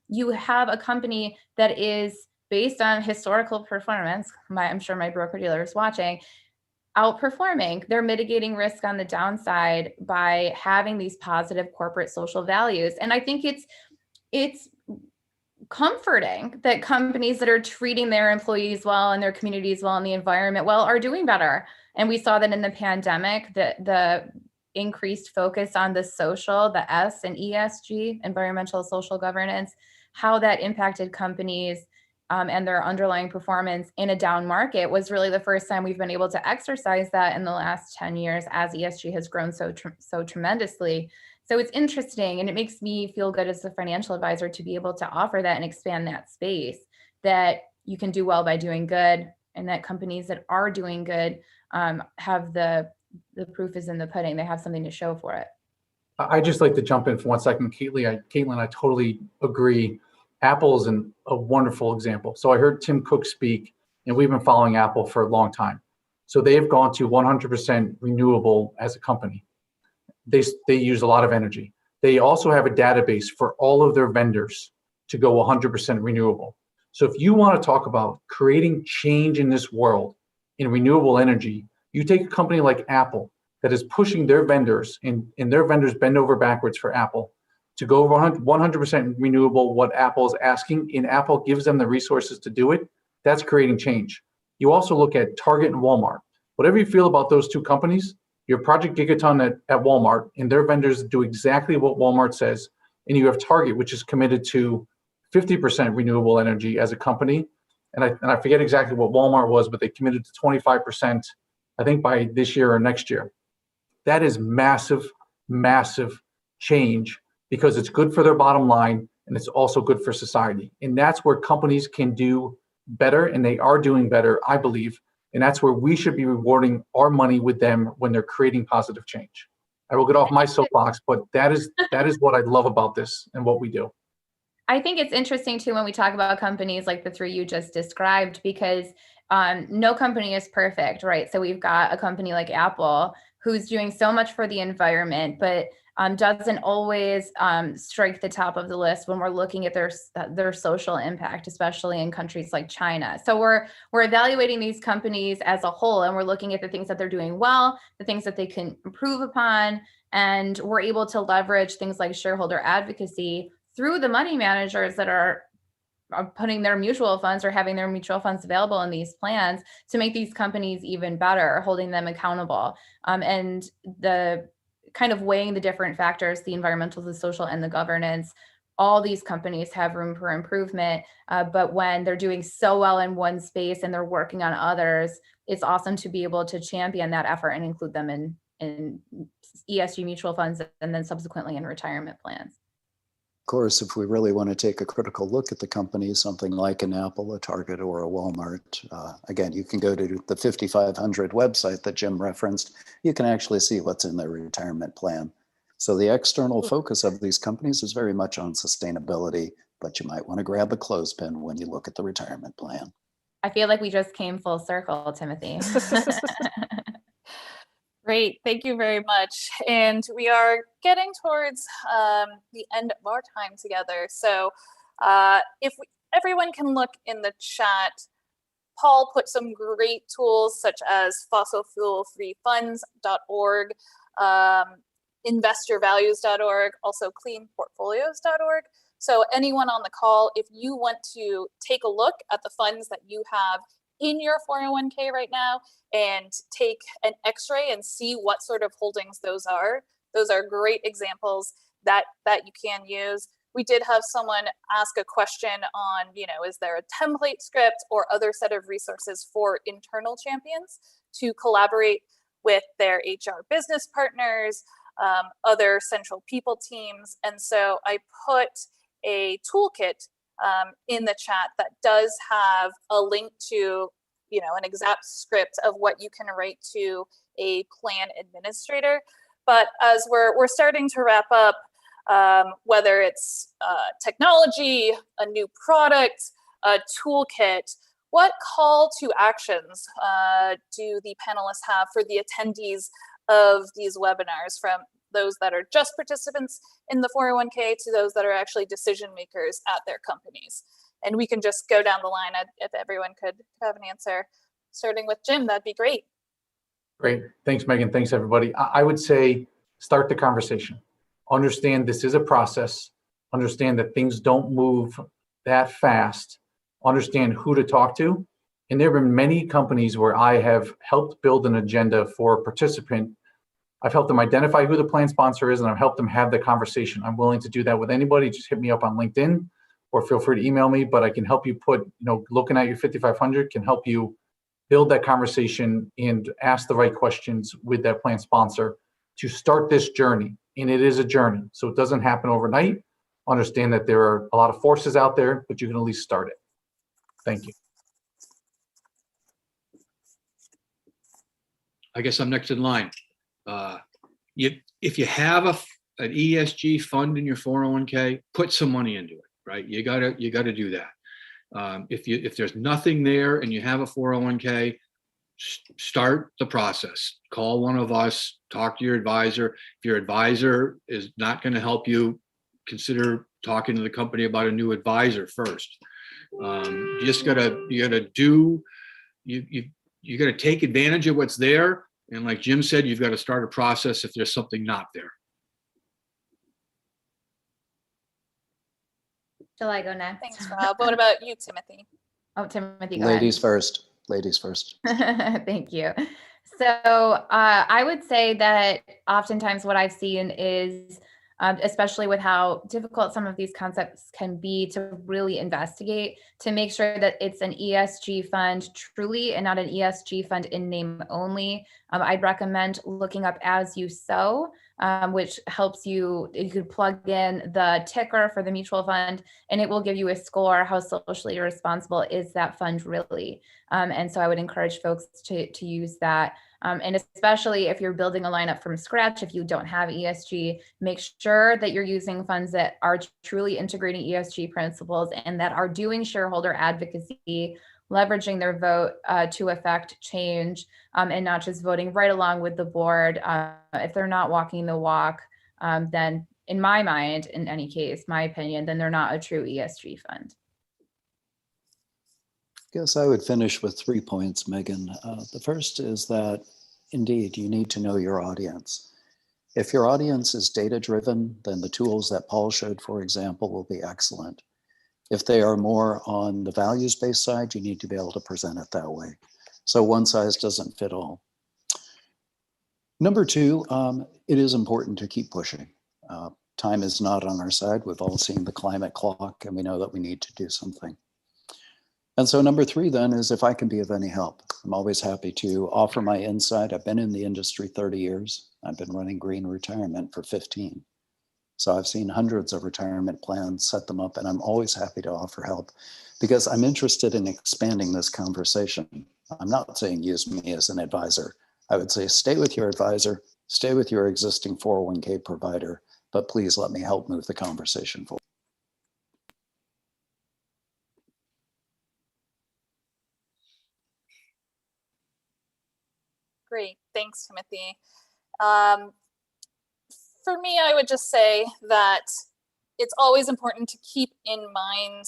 you have a company that is based on historical performance. I'm sure my broker dealer is watching, outperforming. They're mitigating risk on the downside by having these positive corporate social values. And I think it's comforting that companies that are treating their employees well and their communities well and the environment well are doing better. And we saw that in the pandemic, the increased focus on the social, the S and ESG, environmental social governance, how that impacted companies and their underlying performance in a down market was really the first time we've been able to exercise that in the last 10 years as ESG has grown so tremendously. So it's interesting, and it makes me feel good as a financial advisor to be able to offer that and expand that space, that you can do well by doing good, and that companies that are doing good have the proof is in the pudding. They have something to show for it. I just like to jump in for 1 second. Katelyn, I totally agree. Apple is a wonderful example. So I heard Tim Cook speak, and we've been following Apple for a long time. So they have gone to 100% renewable as a company. They use a lot of energy. They also have a database for all of their vendors to go 100% renewable. So if you want to talk about creating change in this world in renewable energy, you take a company like Apple that is pushing their vendors, and their vendors bend over backwards for Apple to go 100% renewable, what Apple is asking, and Apple gives them the resources to do it. That's creating change. You also look at Target and Walmart. Whatever you feel about those two companies, your Project Gigaton at Walmart and their vendors do exactly what Walmart says. And you have Target, which is committed to 50% renewable energy as a company. And I forget exactly what Walmart was, but they committed to 25%, I think by this year or next year. That is massive, massive change because it's good for their bottom line and it's also good for society. And that's where companies can do better, and they are doing better, I believe. And that's where we should be rewarding our money with them when they're creating positive change. I will get off my soapbox, but that is what I love about this and what we do. I think it's interesting too when we talk about companies like the three you just described, because no company is perfect, right? So we've got a company like Apple who's doing so much for the environment, but doesn't always strike the top of the list when we're looking at their social impact, especially in countries like China. So we're evaluating these companies as a whole, and we're looking at the things that they're doing well, the things that they can improve upon, and we're able to leverage things like shareholder advocacy through the money managers that are putting their mutual funds or having their mutual funds available in these plans to make these companies even better, holding them accountable. And the kind of weighing the different factors, the environmental, the social, and the governance, all these companies have room for improvement. But when they're doing so well in one space and they're working on others, it's awesome to be able to champion that effort and include them in ESG mutual funds and then subsequently in retirement plans. Of course, if we really want to take a critical look at the company, something like an Apple, a Target, or a Walmart, again, you can go to the 5500 website that Jim referenced. You can actually see what's in their retirement plan. So the external focus of these companies is very much on sustainability, but you might want to grab a clothespin when you look at the retirement plan. I feel like we just came full circle, Timothy. Great, thank you very much. And we are getting towards the end of our time together. So everyone can look in the chat, Paul put some great tools such as fossilfuelfreefunds.org, investorvalues.org, also cleanportfolios.org. So anyone on the call, if you want to take a look at the funds that you have in your 401k right now and take an x-ray and see what sort of holdings those are great examples that you can use. We did have someone ask a question on, is there a template script or other set of resources for internal champions to collaborate with their HR business partners, other central people teams. And so I put a toolkit in the chat that does have a link to, an exact script of what you can write to a plan administrator. But as we're starting to wrap up, whether it's technology, a new product, a toolkit, what call to actions do the panelists have for the attendees of these webinars, from those that are just participants in the 401k to those that are actually decision makers at their companies? And we can just go down the line if everyone could have an answer. Starting with Jim, that'd be great. Great. Thanks, Megan. Thanks, everybody. I would say start the conversation. Understand this is a process. Understand that things don't move that fast. Understand who to talk to. And there have been many companies where I have helped build an agenda for a participant. I've helped them identify who the plan sponsor is, and I've helped them have the conversation. I'm willing to do that with anybody. Just hit me up on LinkedIn or feel free to email me, but I can help you put, looking at your 5500 can help you build that conversation and ask the right questions with that plan sponsor to start this journey. And it is a journey, so it doesn't happen overnight. Understand that there are a lot of forces out there, but you can at least start it. Thank you. I guess I'm next in line. If you have an ESG fund in your 401k, put some money into it, right? You gotta do that. If there's nothing there and you have a 401k, start the process. Call one of us, talk to your advisor. If your advisor is not going to help you, consider talking to the company about a new advisor first. You gotta take advantage of what's there, And like Jim said, you've got to start a process if there's something not there. Shall I go next? Thanks, Rob. What about you, Timothy? Oh, Timothy, go Ladies ahead. first. Ladies first. Thank you. So I would say that oftentimes what I've seen is, especially with how difficult some of these concepts can be to really investigate, to make sure that it's an ESG fund truly and not an ESG fund in name only. I'd recommend looking up As You Sow, which helps you could plug in the ticker for the mutual fund and it will give you a score. How socially responsible is that fund really? And so I would encourage folks to use that. And especially if you're building a lineup from scratch, if you don't have ESG, make sure that you're using funds that are truly integrating ESG principles and that are doing shareholder advocacy, leveraging their vote to affect change, and not just voting right along with the board. If they're not walking the walk, then in my mind, in any case, my opinion, then they're not a true ESG fund. Guess I would finish with 3 points, Megan. The first is that, indeed, you need to know your audience. If your audience is data-driven, then the tools that Paul showed, for example, will be excellent. If they are more on the values-based side, you need to be able to present it that way. So one size doesn't fit all. Number 2, it is important to keep pushing. Time is not on our side. We've all seen the climate clock, and we know that we need to do something. And so number 3 then is if I can be of any help. I'm always happy to offer my insight. I've been in the industry 30 years. I've been running green retirement for 15. So I've seen hundreds of retirement plans, set them up, and I'm always happy to offer help because I'm interested in expanding this conversation. I'm not saying use me as an advisor. I would say stay with your advisor, stay with your existing 401k provider, but please let me help move the conversation forward. Great. Thanks, Timothy. For me, I would just say that it's always important to keep in mind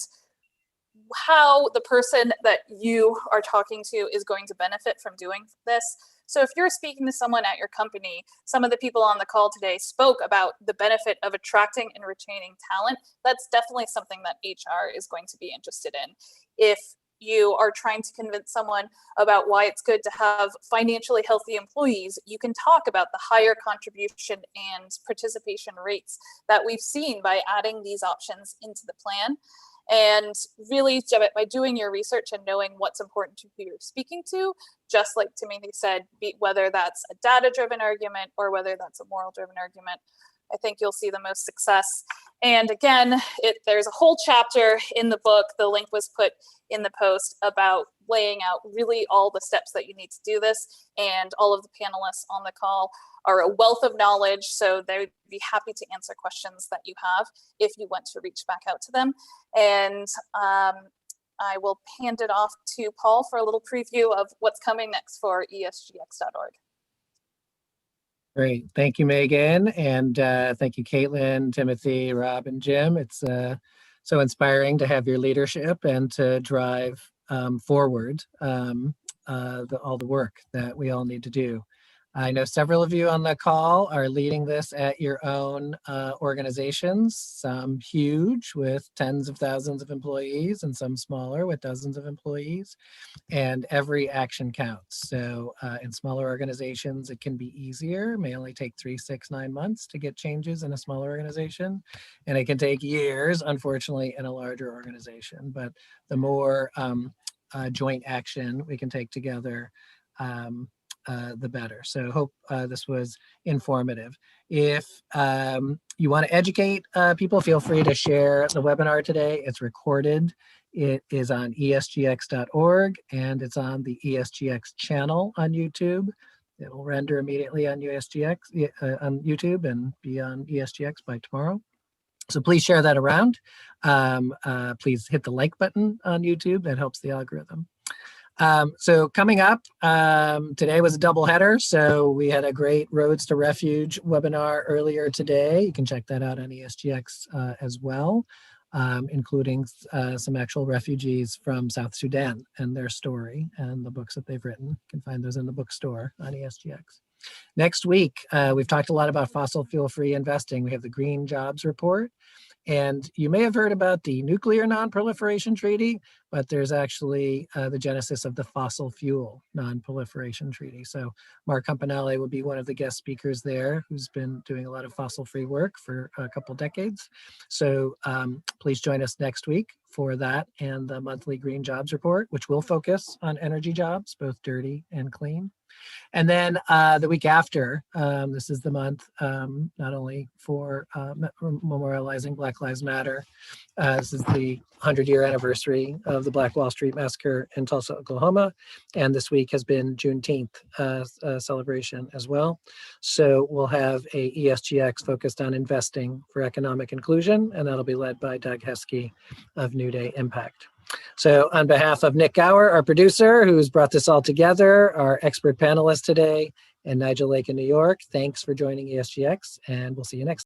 how the person that you are talking to is going to benefit from doing this. So if you're speaking to someone at your company, some of the people on the call today spoke about the benefit of attracting and retaining talent. That's definitely something that HR is going to be interested in. If you are trying to convince someone about why it's good to have financially healthy employees, you can talk about the higher contribution and participation rates that we've seen by adding these options into the plan. And really, by doing your research and knowing what's important to who you're speaking to, just like Timothy said, whether that's a data-driven argument or whether that's a moral-driven argument, I think you'll see the most success. And again, there's a whole chapter in the book, the link was put in the post, about laying out really all the steps that you need to do this. And all of the panelists on the call are a wealth of knowledge, so they'd be happy to answer questions that you have if you want to reach back out to them. And I will hand it off to Paul for a little preview of what's coming next for esgx.org. Great. Thank you, Megan. And thank you, Katelyn, Timothy, Rob, and Jim. It's so inspiring to have your leadership and to drive forward all the work that we all need to do. I know several of you on the call are leading this at your own organizations, some huge with tens of thousands of employees and some smaller with dozens of employees, and every action counts. So in smaller organizations, it can be easier. It may only take 3, 6, 9 months to get changes in a smaller organization, and it can take years, unfortunately, in a larger organization. But the more joint action we can take together, the better. So hope this was informative. If you want to educate people, feel free to share the webinar today. It's recorded. It is on esgx.org and it's on the ESGX channel on YouTube. It'll render immediately on ESGX on YouTube and be on ESGX by tomorrow. So please share that around. Please hit the like button on YouTube. That helps the algorithm. So coming up, today was a double header. So we had a great Roads to Refuge webinar earlier today. You can check that out on ESGX as well. including some actual refugees from South Sudan and their story and the books that they've written. You can find those in the bookstore on Esgx. Next week, we've talked a lot about fossil fuel-free investing. We have the Green Jobs Report. And you may have heard about the Nuclear Non-Proliferation Treaty, but there's actually the genesis of the Fossil Fuel Non-Proliferation Treaty. So Mark Campanale will be one of the guest speakers there, who's been doing a lot of fossil-free work for a couple decades. So please join us next week for that and the monthly Green Jobs Report, which will focus on energy jobs, both dirty and clean. And then the week after, this is the month not only for memorializing Black Lives Matter. This is the 100-year anniversary of the Black Wall Street Massacre in Tulsa, Oklahoma. And this week has been Juneteenth celebration as well. So we'll have a ESGX focused on investing for economic inclusion, and that'll be led by Doug Heskey of New Day Impact. So on behalf of Nick Gower, our producer, who's brought this all together, our expert panelists today, and Nigel Lake in New York, thanks for joining ESGX, and we'll see you next time.